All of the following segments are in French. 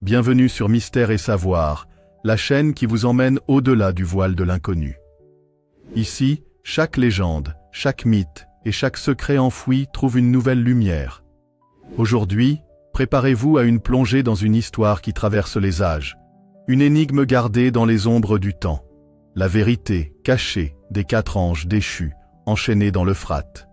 Bienvenue sur Mystère et Savoir, la chaîne qui vous emmène au-delà du voile de l'inconnu. Ici, chaque légende, chaque mythe et chaque secret enfoui trouve une nouvelle lumière. Aujourd'hui, préparez-vous à une plongée dans une histoire qui traverse les âges, une énigme gardée dans les ombres du temps, la vérité cachée des 4 anges déchus, enchaînés dans l'Euphrate,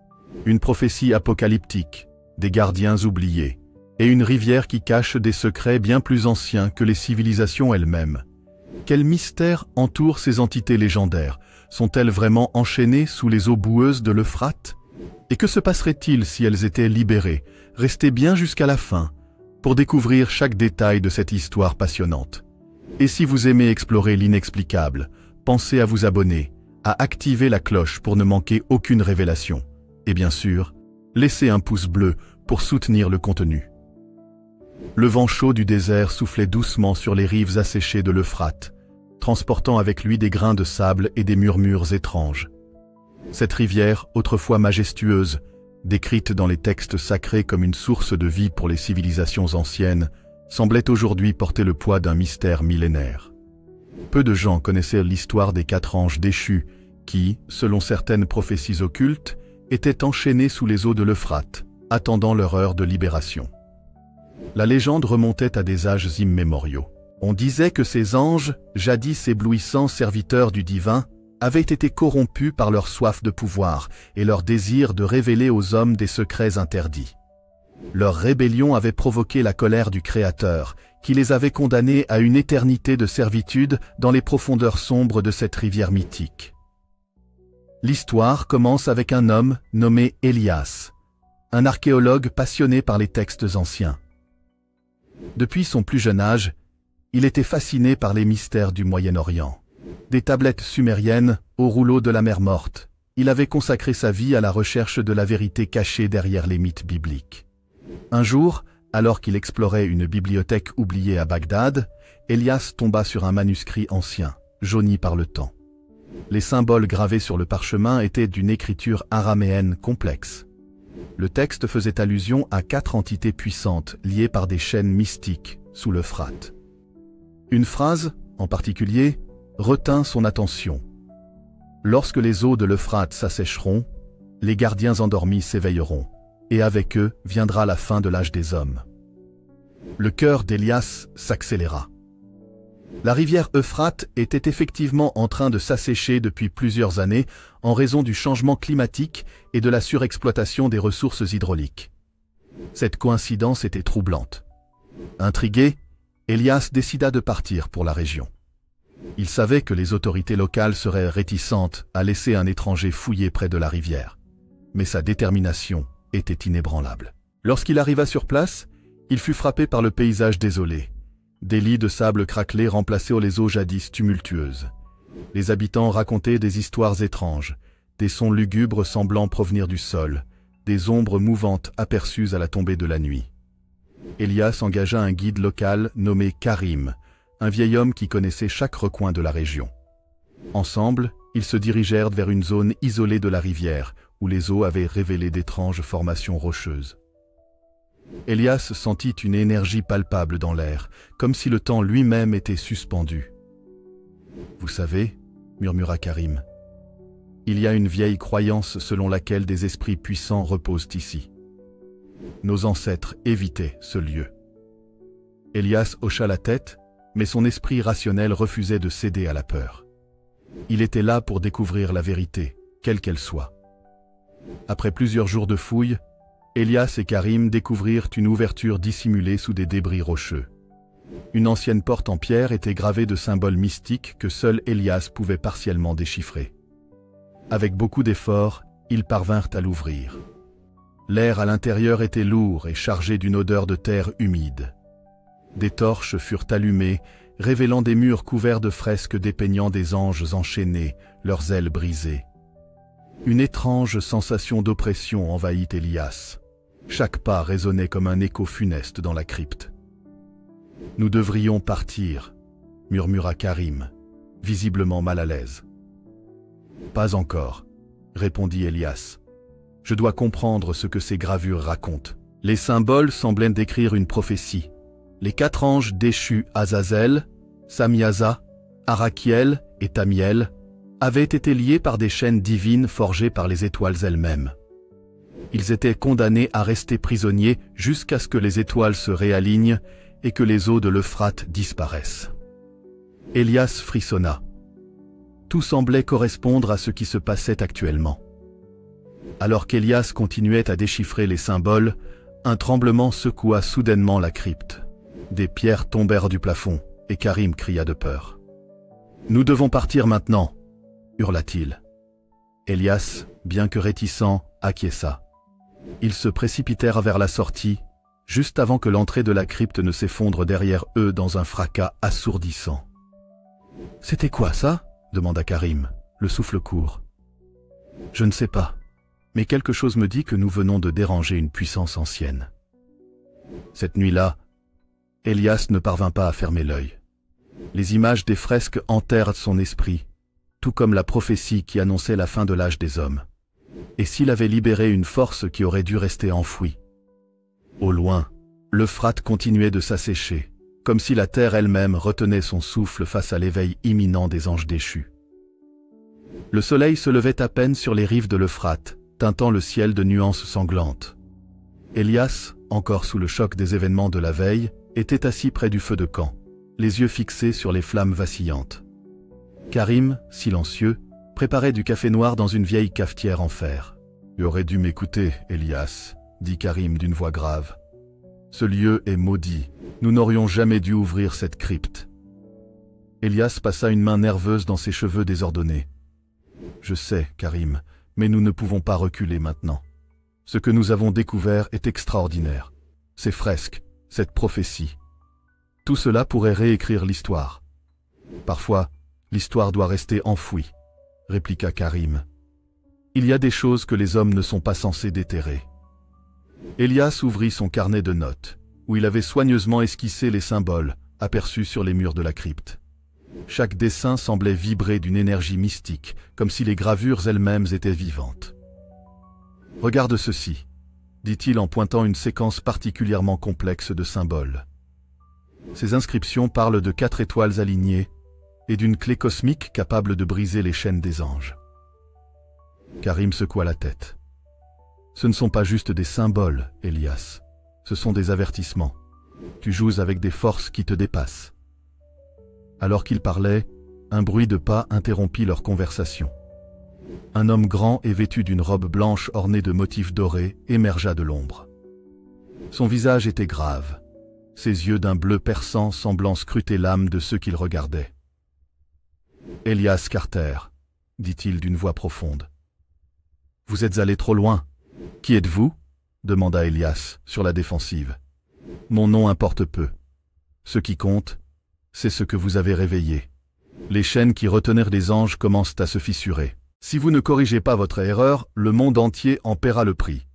une prophétie apocalyptique, des gardiens oubliés, et une rivière qui cache des secrets bien plus anciens que les civilisations elles-mêmes. Quel mystère entoure ces entités légendaires? Sont-elles vraiment enchaînées sous les eaux boueuses de l'Euphrate? Et que se passerait-il si elles étaient libérées? Restez bien jusqu'à la fin pour découvrir chaque détail de cette histoire passionnante. Et si vous aimez explorer l'inexplicable, pensez à vous abonner, à activer la cloche pour ne manquer aucune révélation. Et bien sûr, laissez un pouce bleu pour soutenir le contenu. Le vent chaud du désert soufflait doucement sur les rives asséchées de l'Euphrate, transportant avec lui des grains de sable et des murmures étranges. Cette rivière, autrefois majestueuse, décrite dans les textes sacrés comme une source de vie pour les civilisations anciennes, semblait aujourd'hui porter le poids d'un mystère millénaire. Peu de gens connaissaient l'histoire des 4 anges déchus qui, selon certaines prophéties occultes, étaient enchaînés sous les eaux de l'Euphrate, attendant leur heure de libération. La légende remontait à des âges immémoriaux. On disait que ces anges, jadis éblouissants serviteurs du divin, avaient été corrompus par leur soif de pouvoir et leur désir de révéler aux hommes des secrets interdits. Leur rébellion avait provoqué la colère du Créateur, qui les avait condamnés à une éternité de servitude dans les profondeurs sombres de cette rivière mythique. L'histoire commence avec un homme nommé Élias, un archéologue passionné par les textes anciens. Depuis son plus jeune âge, il était fasciné par les mystères du Moyen-Orient. Des tablettes sumériennes au rouleau de la mer Morte, il avait consacré sa vie à la recherche de la vérité cachée derrière les mythes bibliques. Un jour, alors qu'il explorait une bibliothèque oubliée à Bagdad, Élias tomba sur un manuscrit ancien, jauni par le temps. Les symboles gravés sur le parchemin étaient d'une écriture araméenne complexe. Le texte faisait allusion à 4 entités puissantes liées par des chaînes mystiques sous l'Euphrate. Une phrase, en particulier, retint son attention. Lorsque les eaux de l'Euphrate s'assécheront, les gardiens endormis s'éveilleront, et avec eux viendra la fin de l'âge des hommes. Le cœur d'Élias s'accéléra. La rivière Euphrate était effectivement en train de s'assécher depuis plusieurs années en raison du changement climatique et de la surexploitation des ressources hydrauliques. Cette coïncidence était troublante. Intrigué, Élias décida de partir pour la région. Il savait que les autorités locales seraient réticentes à laisser un étranger fouiller près de la rivière. Mais sa détermination était inébranlable. Lorsqu'il arriva sur place, il fut frappé par le paysage désolé. Des lits de sable craquelés remplaçaient les eaux jadis tumultueuses. Les habitants racontaient des histoires étranges, des sons lugubres semblant provenir du sol, des ombres mouvantes aperçues à la tombée de la nuit. Élias engagea un guide local nommé Karim, un vieil homme qui connaissait chaque recoin de la région. Ensemble, ils se dirigèrent vers une zone isolée de la rivière, où les eaux avaient révélé d'étranges formations rocheuses. Élias sentit une énergie palpable dans l'air, comme si le temps lui-même était suspendu. « Vous savez, » murmura Karim, « il y a une vieille croyance selon laquelle des esprits puissants reposent ici. Nos ancêtres évitaient ce lieu. » Élias hocha la tête, mais son esprit rationnel refusait de céder à la peur. Il était là pour découvrir la vérité, quelle qu'elle soit. Après plusieurs jours de fouilles, Élias et Karim découvrirent une ouverture dissimulée sous des débris rocheux. Une ancienne porte en pierre était gravée de symboles mystiques que seul Élias pouvait partiellement déchiffrer. Avec beaucoup d'efforts, ils parvinrent à l'ouvrir. L'air à l'intérieur était lourd et chargé d'une odeur de terre humide. Des torches furent allumées, révélant des murs couverts de fresques dépeignant des anges enchaînés, leurs ailes brisées. Une étrange sensation d'oppression envahit Élias. Chaque pas résonnait comme un écho funeste dans la crypte. « Nous devrions partir », murmura Karim, visiblement mal à l'aise. « Pas encore », répondit Élias. « Je dois comprendre ce que ces gravures racontent. » Les symboles semblaient décrire une prophétie. Les 4 anges déchus Azazel, Samiaza, Arakiel et Tamiel avaient été liés par des chaînes divines forgées par les étoiles elles-mêmes. Ils étaient condamnés à rester prisonniers jusqu'à ce que les étoiles se réalignent et que les eaux de l'Euphrate disparaissent. Élias frissonna. Tout semblait correspondre à ce qui se passait actuellement. Alors qu'Élias continuait à déchiffrer les symboles, un tremblement secoua soudainement la crypte. Des pierres tombèrent du plafond, et Karim cria de peur. « Nous devons partir maintenant !» hurla-t-il. Élias, bien que réticent, acquiesça. Ils se précipitèrent vers la sortie, juste avant que l'entrée de la crypte ne s'effondre derrière eux dans un fracas assourdissant. « C'était quoi ça ?» demanda Karim, le souffle court. « Je ne sais pas, mais quelque chose me dit que nous venons de déranger une puissance ancienne. » Cette nuit-là, Élias ne parvint pas à fermer l'œil. Les images des fresques hantèrent son esprit, tout comme la prophétie qui annonçait la fin de l'âge des hommes. Et s'il avait libéré une force qui aurait dû rester enfouie? Au loin, l'Euphrate continuait de s'assécher, comme si la terre elle-même retenait son souffle face à l'éveil imminent des anges déchus. Le soleil se levait à peine sur les rives de l'Euphrate, teintant le ciel de nuances sanglantes. Élias, encore sous le choc des événements de la veille, était assis près du feu de camp, les yeux fixés sur les flammes vacillantes. Karim, silencieux, préparait du café noir dans une vieille cafetière en fer. « Tu aurais dû m'écouter, Élias, » dit Karim d'une voix grave. « Ce lieu est maudit. Nous n'aurions jamais dû ouvrir cette crypte. » Élias passa une main nerveuse dans ses cheveux désordonnés. « Je sais, Karim, mais nous ne pouvons pas reculer maintenant. Ce que nous avons découvert est extraordinaire. Ces fresques, cette prophétie. Tout cela pourrait réécrire l'histoire. Parfois, l'histoire doit rester enfouie, » répliqua Karim. « Il y a des choses que les hommes ne sont pas censés déterrer. » Élias ouvrit son carnet de notes, où il avait soigneusement esquissé les symboles aperçus sur les murs de la crypte. Chaque dessin semblait vibrer d'une énergie mystique, comme si les gravures elles-mêmes étaient vivantes. « Regarde ceci », dit-il en pointant une séquence particulièrement complexe de symboles. Ces inscriptions parlent de 4 étoiles alignées et d'une clé cosmique capable de briser les chaînes des anges. Karim secoua la tête. « Ce ne sont pas juste des symboles, Élias. Ce sont des avertissements. Tu joues avec des forces qui te dépassent. » Alors qu'ils parlaient, un bruit de pas interrompit leur conversation. Un homme grand et vêtu d'une robe blanche ornée de motifs dorés émergea de l'ombre. Son visage était grave, ses yeux d'un bleu perçant semblant scruter l'âme de ceux qu'il regardait. « Élias Carter, » dit-il d'une voix profonde. « Vous êtes allé trop loin. Qui êtes-vous » demanda Élias, sur la défensive. « Mon nom importe peu. Ce qui compte, c'est ce que vous avez réveillé. Les chaînes qui retenaient les anges commencent à se fissurer. Si vous ne corrigez pas votre erreur, le monde entier en paiera le prix. »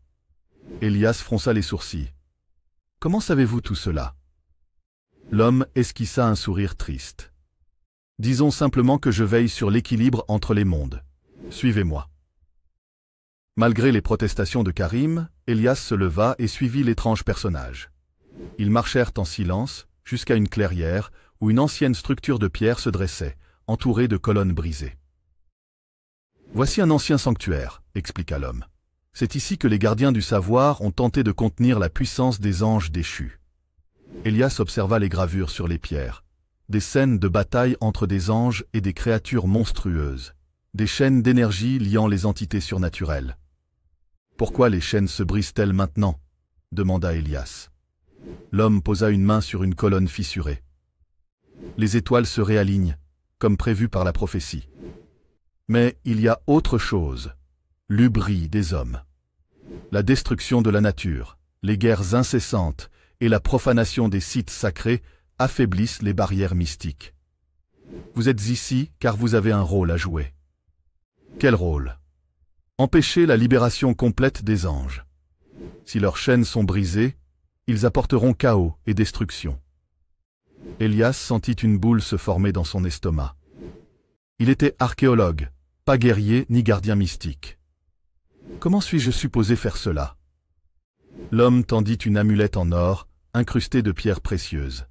Élias fronça les sourcils. « Comment savez-vous tout cela » L'homme esquissa un sourire triste. « Disons simplement que je veille sur l'équilibre entre les mondes. Suivez-moi. » Malgré les protestations de Karim, Élias se leva et suivit l'étrange personnage. Ils marchèrent en silence jusqu'à une clairière où une ancienne structure de pierre se dressait, entourée de colonnes brisées. « Voici un ancien sanctuaire, » expliqua l'homme. « C'est ici que les gardiens du savoir ont tenté de contenir la puissance des anges déchus. » Élias observa les gravures sur les pierres, des scènes de bataille entre des anges et des créatures monstrueuses, des chaînes d'énergie liant les entités surnaturelles. « Pourquoi les chaînes se brisent-elles maintenant » demanda Élias. L'homme posa une main sur une colonne fissurée. Les étoiles se réalignent, comme prévu par la prophétie. Mais il y a autre chose, l'hubris des hommes. La destruction de la nature, les guerres incessantes et la profanation des sites sacrés affaiblissent les barrières mystiques. Vous êtes ici car vous avez un rôle à jouer. Quel rôle ? Empêcher la libération complète des anges. Si leurs chaînes sont brisées, ils apporteront chaos et destruction. Élias sentit une boule se former dans son estomac. Il était archéologue, pas guerrier ni gardien mystique. Comment suis-je supposé faire cela ? L'homme tendit une amulette en or, incrustée de pierres précieuses.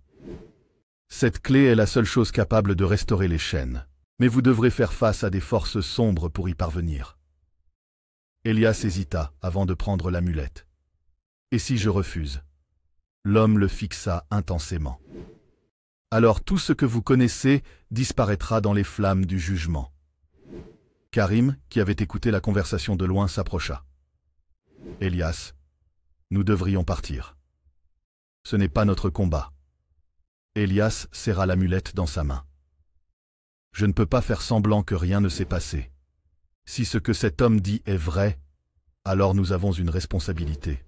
Cette clé est la seule chose capable de restaurer les chaînes, mais vous devrez faire face à des forces sombres pour y parvenir. Élias hésita avant de prendre l'amulette. « Et si je refuse ?» L'homme le fixa intensément. « Alors tout ce que vous connaissez disparaîtra dans les flammes du jugement. » Karim, qui avait écouté la conversation de loin, s'approcha. « Élias, nous devrions partir. Ce n'est pas notre combat. » Élias serra l'amulette dans sa main. « Je ne peux pas faire semblant que rien ne s'est passé. Si ce que cet homme dit est vrai, alors nous avons une responsabilité. »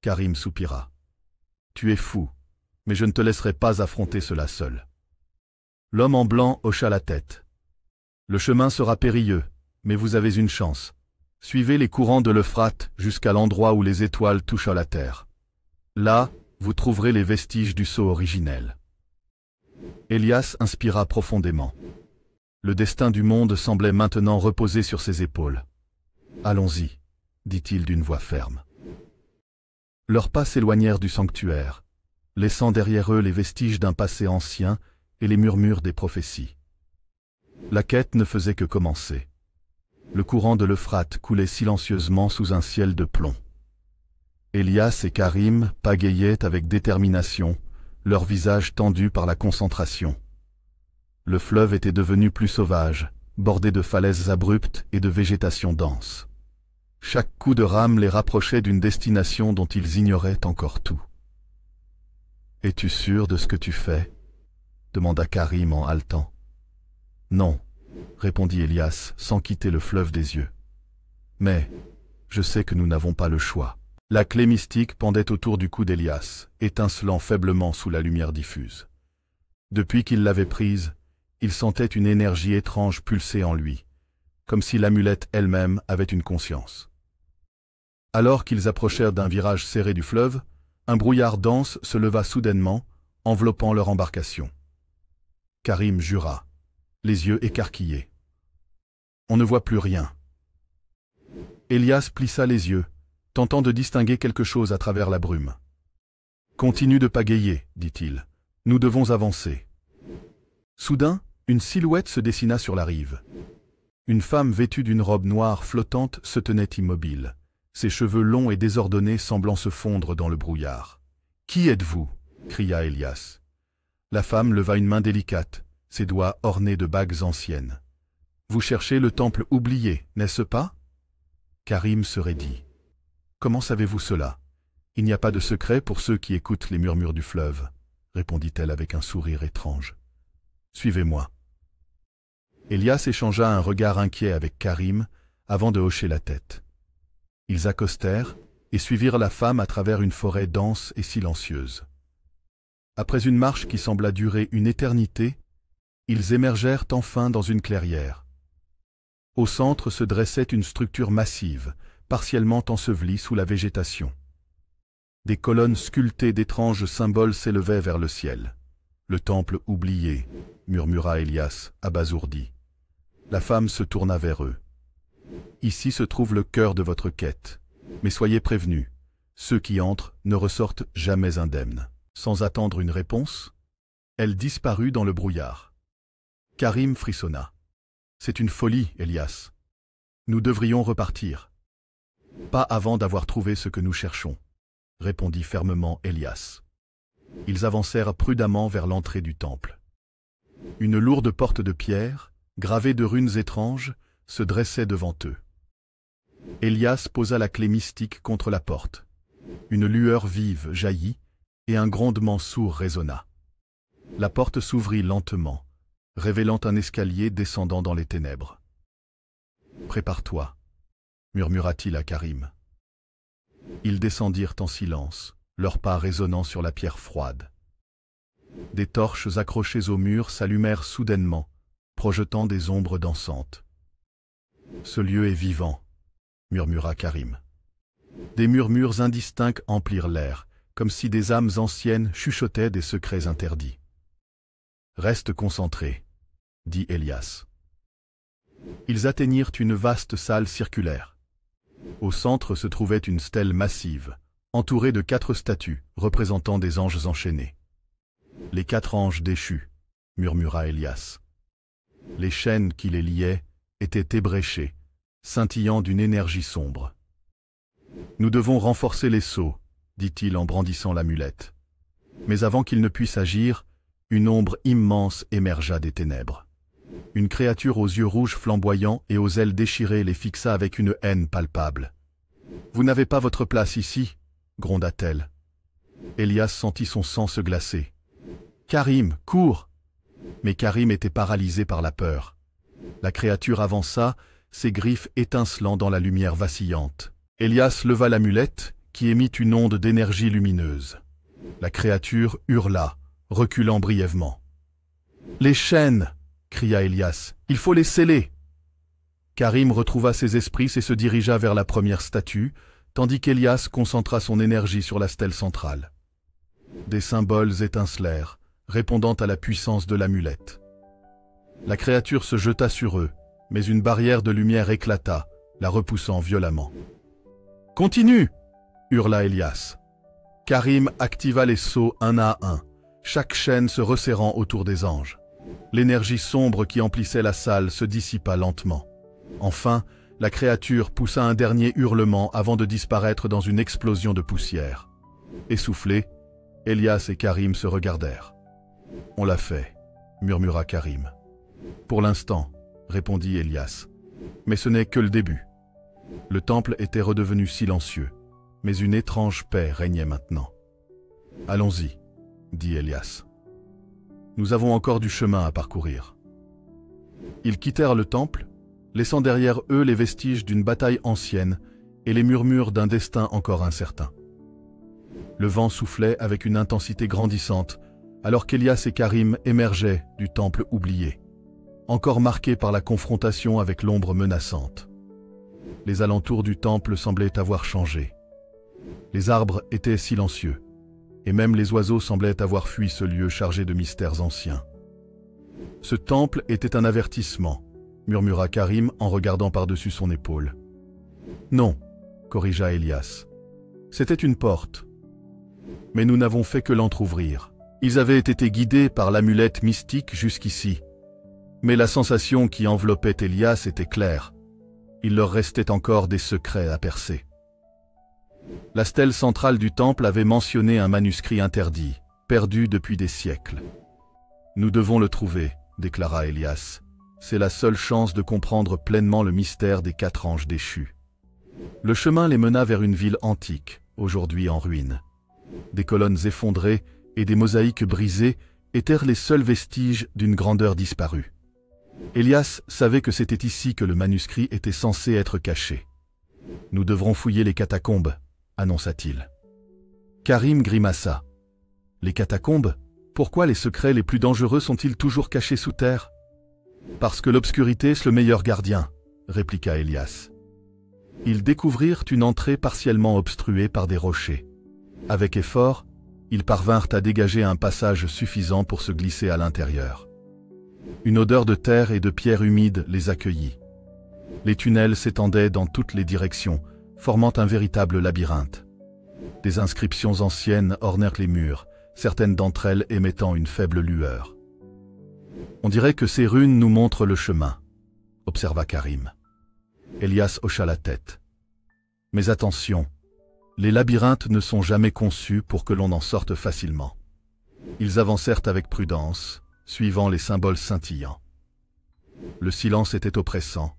Karim soupira. « Tu es fou, mais je ne te laisserai pas affronter cela seul. » L'homme en blanc hocha la tête. « Le chemin sera périlleux, mais vous avez une chance. Suivez les courants de l'Euphrate jusqu'à l'endroit où les étoiles touchent à la terre. Là, vous trouverez les vestiges du sceau originel. » Élias inspira profondément. Le destin du monde semblait maintenant reposer sur ses épaules. « Allons-y, » dit-il d'une voix ferme. Leurs pas s'éloignèrent du sanctuaire, laissant derrière eux les vestiges d'un passé ancien et les murmures des prophéties. La quête ne faisait que commencer. Le courant de l'Euphrate coulait silencieusement sous un ciel de plomb. Élias et Karim pagayaient avec détermination, leurs visages tendus par la concentration. Le fleuve était devenu plus sauvage, bordé de falaises abruptes et de végétation dense. Chaque coup de rame les rapprochait d'une destination dont ils ignoraient encore tout. « Es-tu sûr de ce que tu fais ?» demanda Karim en haletant. « Non, » répondit Élias sans quitter le fleuve des yeux. « Mais je sais que nous n'avons pas le choix. » La clé mystique pendait autour du cou d'Élias, étincelant faiblement sous la lumière diffuse. Depuis qu'il l'avait prise, il sentait une énergie étrange pulser en lui, comme si l'amulette elle-même avait une conscience. Alors qu'ils approchèrent d'un virage serré du fleuve, un brouillard dense se leva soudainement, enveloppant leur embarcation. Karim jura, les yeux écarquillés. « On ne voit plus rien. » Élias plissa les yeux, tentant de distinguer quelque chose à travers la brume. « Continue de pagayer, dit-il. Nous devons avancer. » Soudain, une silhouette se dessina sur la rive. Une femme vêtue d'une robe noire flottante se tenait immobile, ses cheveux longs et désordonnés semblant se fondre dans le brouillard. « Qui êtes-vous » cria Élias. La femme leva une main délicate, ses doigts ornés de bagues anciennes. « Vous cherchez le temple oublié, n'est-ce pas » Karim se raidit. « Comment savez-vous cela? Il n'y a pas de secret pour ceux qui écoutent les murmures du fleuve, » répondit-elle avec un sourire étrange. « Suivez-moi. » Élias échangea un regard inquiet avec Karim avant de hocher la tête. Ils accostèrent et suivirent la femme à travers une forêt dense et silencieuse. Après une marche qui sembla durer une éternité, ils émergèrent enfin dans une clairière. Au centre se dressait une structure massive, partiellement ensevelie sous la végétation. Des colonnes sculptées d'étranges symboles s'élevaient vers le ciel. « Le temple oublié », murmura Élias, abasourdi. La femme se tourna vers eux. « Ici se trouve le cœur de votre quête, mais soyez prévenus, ceux qui entrent ne ressortent jamais indemnes. » Sans attendre une réponse, elle disparut dans le brouillard. Karim frissonna. « C'est une folie, Élias. Nous devrions repartir. »« Pas avant d'avoir trouvé ce que nous cherchons, » répondit fermement Élias. Ils avancèrent prudemment vers l'entrée du temple. Une lourde porte de pierre, gravée de runes étranges, se dressait devant eux. Élias posa la clé mystique contre la porte. Une lueur vive jaillit, et un grondement sourd résonna. La porte s'ouvrit lentement, révélant un escalier descendant dans les ténèbres. « Prépare-toi » murmura-t-il à Karim. Ils descendirent en silence, leurs pas résonnant sur la pierre froide. Des torches accrochées au mur s'allumèrent soudainement, projetant des ombres dansantes. « Ce lieu est vivant » murmura Karim. Des murmures indistincts emplirent l'air, comme si des âmes anciennes chuchotaient des secrets interdits. « Reste concentré » dit Élias. Ils atteignirent une vaste salle circulaire. Au centre se trouvait une stèle massive, entouré de 4 statues, représentant des anges enchaînés. « Les 4 anges déchus », murmura Elias. Les chaînes qui les liaient étaient ébréchées, scintillant d'une énergie sombre. « Nous devons renforcer les sceaux, dit-il en brandissant l'amulette. Mais avant qu'il ne puisse agir, une ombre immense émergea des ténèbres. Une créature aux yeux rouges flamboyants et aux ailes déchirées les fixa avec une haine palpable. « Vous n'avez pas votre place ici » gronda-t-elle. Elias sentit son sang se glacer. « Karim, cours !» Mais Karim était paralysé par la peur. La créature avança, ses griffes étincelant dans la lumière vacillante. Elias leva l'amulette, qui émit une onde d'énergie lumineuse. La créature hurla, reculant brièvement. « Les chaînes !» cria Elias. « Il faut les sceller !» Karim retrouva ses esprits et se dirigea vers la première statue, tandis qu'Elias concentra son énergie sur la stèle centrale. Des symboles étincelèrent, répondant à la puissance de l'amulette. La créature se jeta sur eux, mais une barrière de lumière éclata, la repoussant violemment. « Continue !» hurla Elias. Karim activa les sceaux un à un, chaque chaîne se resserrant autour des anges. L'énergie sombre qui emplissait la salle se dissipa lentement. Enfin, la créature poussa un dernier hurlement avant de disparaître dans une explosion de poussière. Essoufflés, Elias et Karim se regardèrent. « On l'a fait » murmura Karim. « Pour l'instant » répondit Elias. « Mais ce n'est que le début. » Le temple était redevenu silencieux, mais une étrange paix régnait maintenant. « Allons-y » dit Elias. « Nous avons encore du chemin à parcourir. » Ils quittèrent le temple, laissant derrière eux les vestiges d'une bataille ancienne et les murmures d'un destin encore incertain. Le vent soufflait avec une intensité grandissante, alors qu'Elias et Karim émergeaient du temple oublié, encore marqués par la confrontation avec l'ombre menaçante. Les alentours du temple semblaient avoir changé. Les arbres étaient silencieux, et même les oiseaux semblaient avoir fui ce lieu chargé de mystères anciens. Ce temple était un avertissement, murmura Karim en regardant par-dessus son épaule. Non, corrigea Elias. C'était une porte. Mais nous n'avons fait que l'entrouvrir. Ils avaient été guidés par l'amulette mystique jusqu'ici. Mais la sensation qui enveloppait Elias était claire. Il leur restait encore des secrets à percer. La stèle centrale du temple avait mentionné un manuscrit interdit, perdu depuis des siècles. « Nous devons le trouver », déclara Elias. « C'est la seule chance de comprendre pleinement le mystère des 4 anges déchus. » Le chemin les mena vers une ville antique, aujourd'hui en ruine. Des colonnes effondrées et des mosaïques brisées étaient les seuls vestiges d'une grandeur disparue. Elias savait que c'était ici que le manuscrit était censé être caché. « Nous devrons fouiller les catacombes », annonça-t-il. Karim grimaça. « Les catacombes ? Pourquoi les secrets les plus dangereux sont-ils toujours cachés sous terre ?»« Parce que l'obscurité est le meilleur gardien », répliqua Elias. Ils découvrirent une entrée partiellement obstruée par des rochers. Avec effort, ils parvinrent à dégager un passage suffisant pour se glisser à l'intérieur. Une odeur de terre et de pierres humides les accueillit. Les tunnels s'étendaient dans toutes les directions, formant un véritable labyrinthe. Des inscriptions anciennes ornèrent les murs, certaines d'entre elles émettant une faible lueur. « On dirait que ces runes nous montrent le chemin », observa Karim. Elias hocha la tête. « Mais attention, les labyrinthes ne sont jamais conçus pour que l'on en sorte facilement. » Ils avancèrent avec prudence, suivant les symboles scintillants. Le silence était oppressant,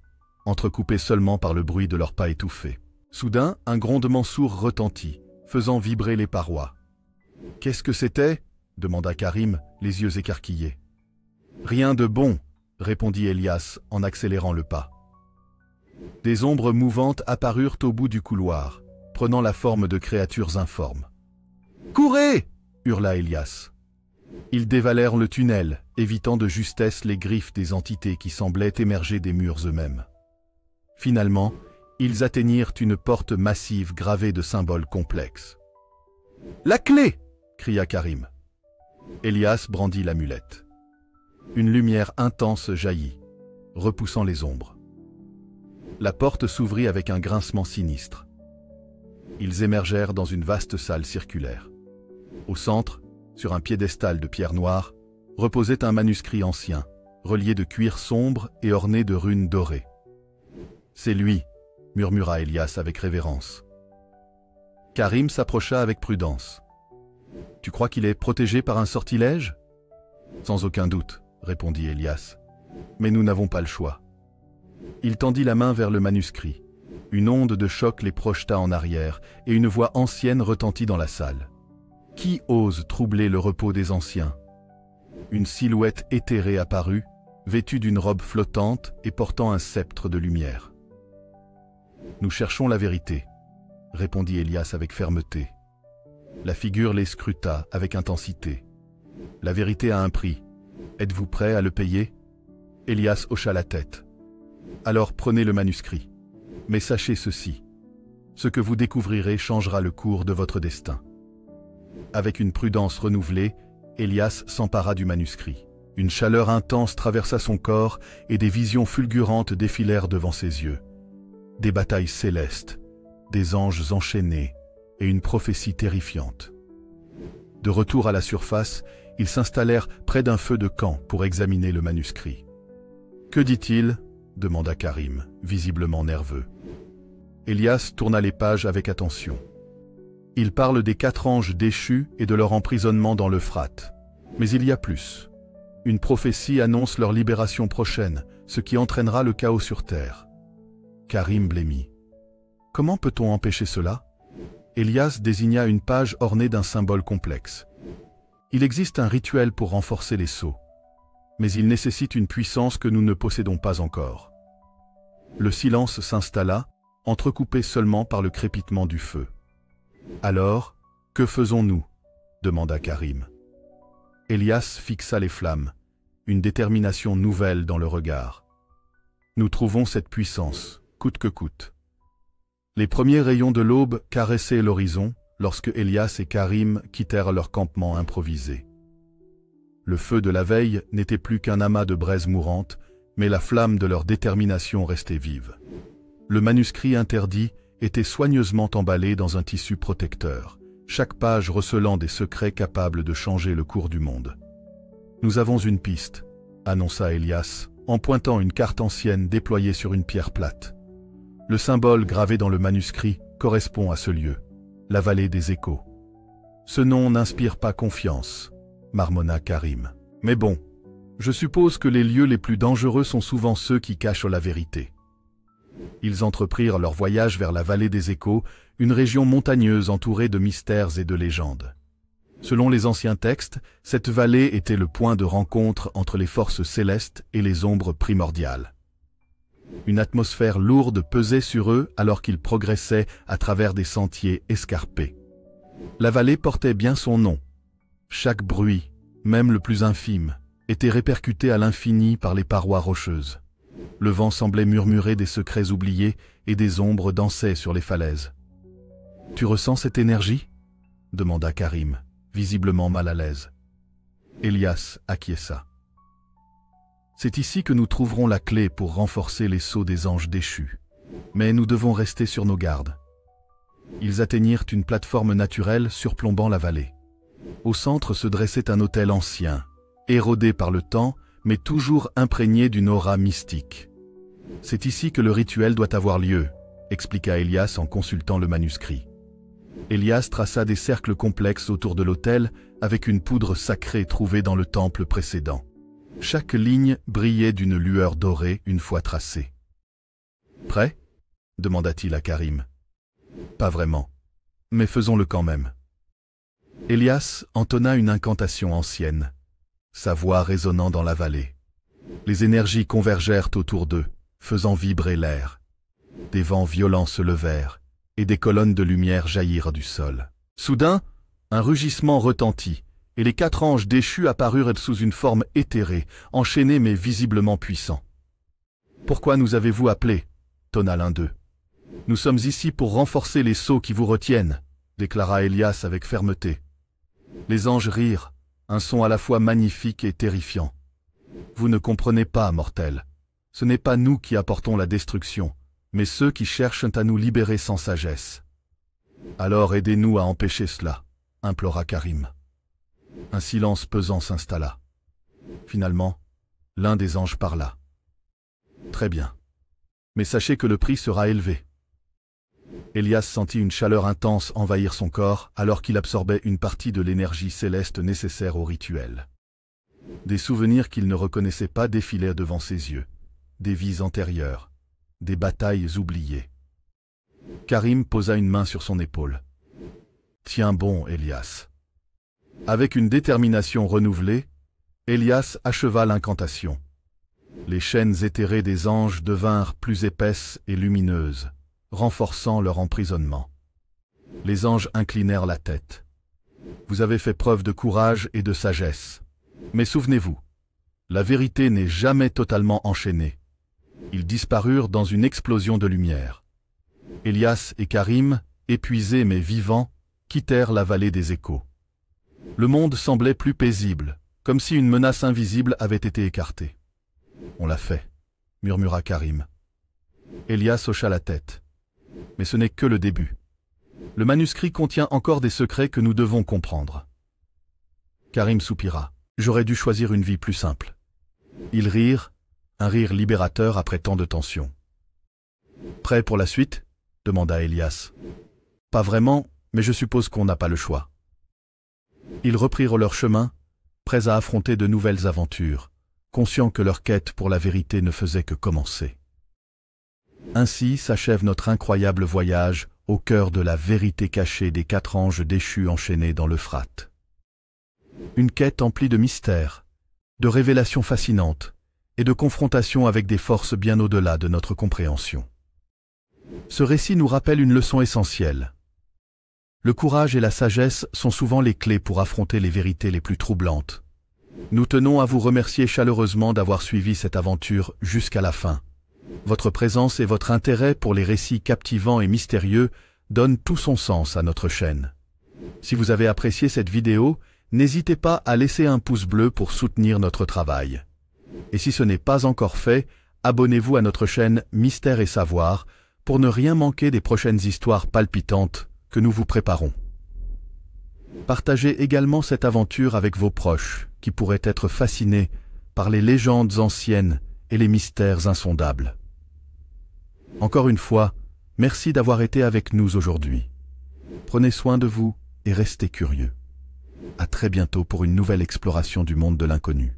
entrecoupé seulement par le bruit de leurs pas étouffés. Soudain, un grondement sourd retentit, faisant vibrer les parois. « Qu'est-ce que c'était » demanda Karim, les yeux écarquillés. « Rien de bon » répondit Elias en accélérant le pas. Des ombres mouvantes apparurent au bout du couloir, prenant la forme de créatures informes. « Courez » hurla Elias. Ils dévalèrent le tunnel, évitant de justesse les griffes des entités qui semblaient émerger des murs eux-mêmes. Finalement, ils atteignirent une porte massive gravée de symboles complexes. « La clé !» cria Karim. Elias brandit l'amulette. Une lumière intense jaillit, repoussant les ombres. La porte s'ouvrit avec un grincement sinistre. Ils émergèrent dans une vaste salle circulaire. Au centre, sur un piédestal de pierre noire, reposait un manuscrit ancien, relié de cuir sombre et orné de runes dorées. « C'est lui », murmura Elias avec révérence. Karim s'approcha avec prudence. « Tu crois qu'il est protégé par un sortilège ?»« Sans aucun doute, » répondit Elias. « Mais nous n'avons pas le choix. » Il tendit la main vers le manuscrit. Une onde de choc les projeta en arrière, et une voix ancienne retentit dans la salle. « Qui ose troubler le repos des anciens ?» Une silhouette éthérée apparut, vêtue d'une robe flottante et portant un sceptre de lumière. « Nous cherchons la vérité, » répondit Elias avec fermeté. La figure les scruta avec intensité. « La vérité a un prix. Êtes-vous prêt à le payer ?» Elias hocha la tête. « Alors prenez le manuscrit. Mais sachez ceci. Ce que vous découvrirez changera le cours de votre destin. » Avec une prudence renouvelée, Elias s'empara du manuscrit. Une chaleur intense traversa son corps et des visions fulgurantes défilèrent devant ses yeux. Des batailles célestes, des anges enchaînés et une prophétie terrifiante. De retour à la surface, ils s'installèrent près d'un feu de camp pour examiner le manuscrit. « Que dit-il » demanda Karim, visiblement nerveux. Elias tourna les pages avec attention. Il parle des 4 anges déchus et de leur emprisonnement dans l'Euphrate. Mais il y a plus. Une prophétie annonce leur libération prochaine, ce qui entraînera le chaos sur terre. Karim blêmit. Comment peut-on empêcher cela ? Elias désigna une page ornée d'un symbole complexe. Il existe un rituel pour renforcer les sceaux, mais il nécessite une puissance que nous ne possédons pas encore. Le silence s'installa, entrecoupé seulement par le crépitement du feu. « Alors, que faisons-nous » demanda Karim. Elias fixa les flammes, une détermination nouvelle dans le regard. « Nous trouvons cette puissance, coûte que coûte. » Les premiers rayons de l'aube caressaient l'horizon lorsque Elias et Karim quittèrent leur campement improvisé. Le feu de la veille n'était plus qu'un amas de braises mourantes, mais la flamme de leur détermination restait vive. Le manuscrit interdit était soigneusement emballé dans un tissu protecteur, chaque page recelant des secrets capables de changer le cours du monde. « Nous avons une piste », annonça Elias, en pointant une carte ancienne déployée sur une pierre plate. Le symbole gravé dans le manuscrit correspond à ce lieu, la vallée des échos. « Ce nom n'inspire pas confiance », marmonna Karim. « Mais bon, je suppose que les lieux les plus dangereux sont souvent ceux qui cachent la vérité. » Ils entreprirent leur voyage vers la vallée des échos, une région montagneuse entourée de mystères et de légendes. Selon les anciens textes, cette vallée était le point de rencontre entre les forces célestes et les ombres primordiales. Une atmosphère lourde pesait sur eux alors qu'ils progressaient à travers des sentiers escarpés. La vallée portait bien son nom. Chaque bruit, même le plus infime, était répercuté à l'infini par les parois rocheuses. Le vent semblait murmurer des secrets oubliés et des ombres dansaient sur les falaises. « Tu ressens cette énergie » demanda Karim, visiblement mal à l'aise. Elias acquiesça. « C'est ici que nous trouverons la clé pour renforcer les sceaux des anges déchus. Mais nous devons rester sur nos gardes. » Ils atteignirent une plateforme naturelle surplombant la vallée. Au centre se dressait un autel ancien, érodé par le temps, mais toujours imprégné d'une aura mystique. « C'est ici que le rituel doit avoir lieu », expliqua Elias en consultant le manuscrit. Elias traça des cercles complexes autour de l'autel avec une poudre sacrée trouvée dans le temple précédent. Chaque ligne brillait d'une lueur dorée une fois tracée. « Prêt ?» demanda-t-il à Karim. « Pas vraiment, mais faisons-le quand même. » Elias entonna une incantation ancienne, sa voix résonnant dans la vallée. Les énergies convergèrent autour d'eux, faisant vibrer l'air. Des vents violents se levèrent, et des colonnes de lumière jaillirent du sol. Soudain, un rugissement retentit, et les 4 anges déchus apparurent sous une forme éthérée, enchaînés mais visiblement puissants. « Pourquoi nous avez-vous appelés » tonna l'un d'eux. « Nous sommes ici pour renforcer les sceaux qui vous retiennent » déclara Elias avec fermeté. Les anges rirent, un son à la fois magnifique et terrifiant. « Vous ne comprenez pas, mortels. Ce n'est pas nous qui apportons la destruction, mais ceux qui cherchent à nous libérer sans sagesse. » Alors aidez-nous à empêcher cela, implora Karim. Un silence pesant s'installa. Finalement, l'un des anges parla. Très bien. Mais sachez que le prix sera élevé. Elias sentit une chaleur intense envahir son corps alors qu'il absorbait une partie de l'énergie céleste nécessaire au rituel. Des souvenirs qu'il ne reconnaissait pas défilèrent devant ses yeux, des vies antérieures, des batailles oubliées. Karim posa une main sur son épaule. « Tiens bon, Elias. » Avec une détermination renouvelée, Elias acheva l'incantation. Les chaînes éthérées des anges devinrent plus épaisses et lumineuses, renforçant leur emprisonnement. Les anges inclinèrent la tête. « Vous avez fait preuve de courage et de sagesse. Mais souvenez-vous, la vérité n'est jamais totalement enchaînée. » Ils disparurent dans une explosion de lumière. Elias et Karim, épuisés mais vivants, quittèrent la vallée des échos. Le monde semblait plus paisible, comme si une menace invisible avait été écartée. « On l'a fait », murmura Karim. Elias hocha la tête. « Mais ce n'est que le début. Le manuscrit contient encore des secrets que nous devons comprendre. » Karim soupira. « J'aurais dû choisir une vie plus simple. » Ils rirent, un rire libérateur après tant de tension. « Prêt pour la suite ?» demanda Elias. « Pas vraiment, mais je suppose qu'on n'a pas le choix. » Ils reprirent leur chemin, prêts à affronter de nouvelles aventures, conscients que leur quête pour la vérité ne faisait que commencer. Ainsi s'achève notre incroyable voyage au cœur de la vérité cachée des 4 anges déchus enchaînés dans l'Euphrate. Une quête emplie de mystères, de révélations fascinantes et de confrontations avec des forces bien au-delà de notre compréhension. Ce récit nous rappelle une leçon essentielle. Le courage et la sagesse sont souvent les clés pour affronter les vérités les plus troublantes. Nous tenons à vous remercier chaleureusement d'avoir suivi cette aventure jusqu'à la fin. Votre présence et votre intérêt pour les récits captivants et mystérieux donnent tout son sens à notre chaîne. Si vous avez apprécié cette vidéo, n'hésitez pas à laisser un pouce bleu pour soutenir notre travail. Et si ce n'est pas encore fait, abonnez-vous à notre chaîne Mystère et Savoir pour ne rien manquer des prochaines histoires palpitantes que nous vous préparons. Partagez également cette aventure avec vos proches qui pourraient être fascinés par les légendes anciennes et les mystères insondables. Encore une fois, merci d'avoir été avec nous aujourd'hui. Prenez soin de vous et restez curieux. À très bientôt pour une nouvelle exploration du monde de l'inconnu.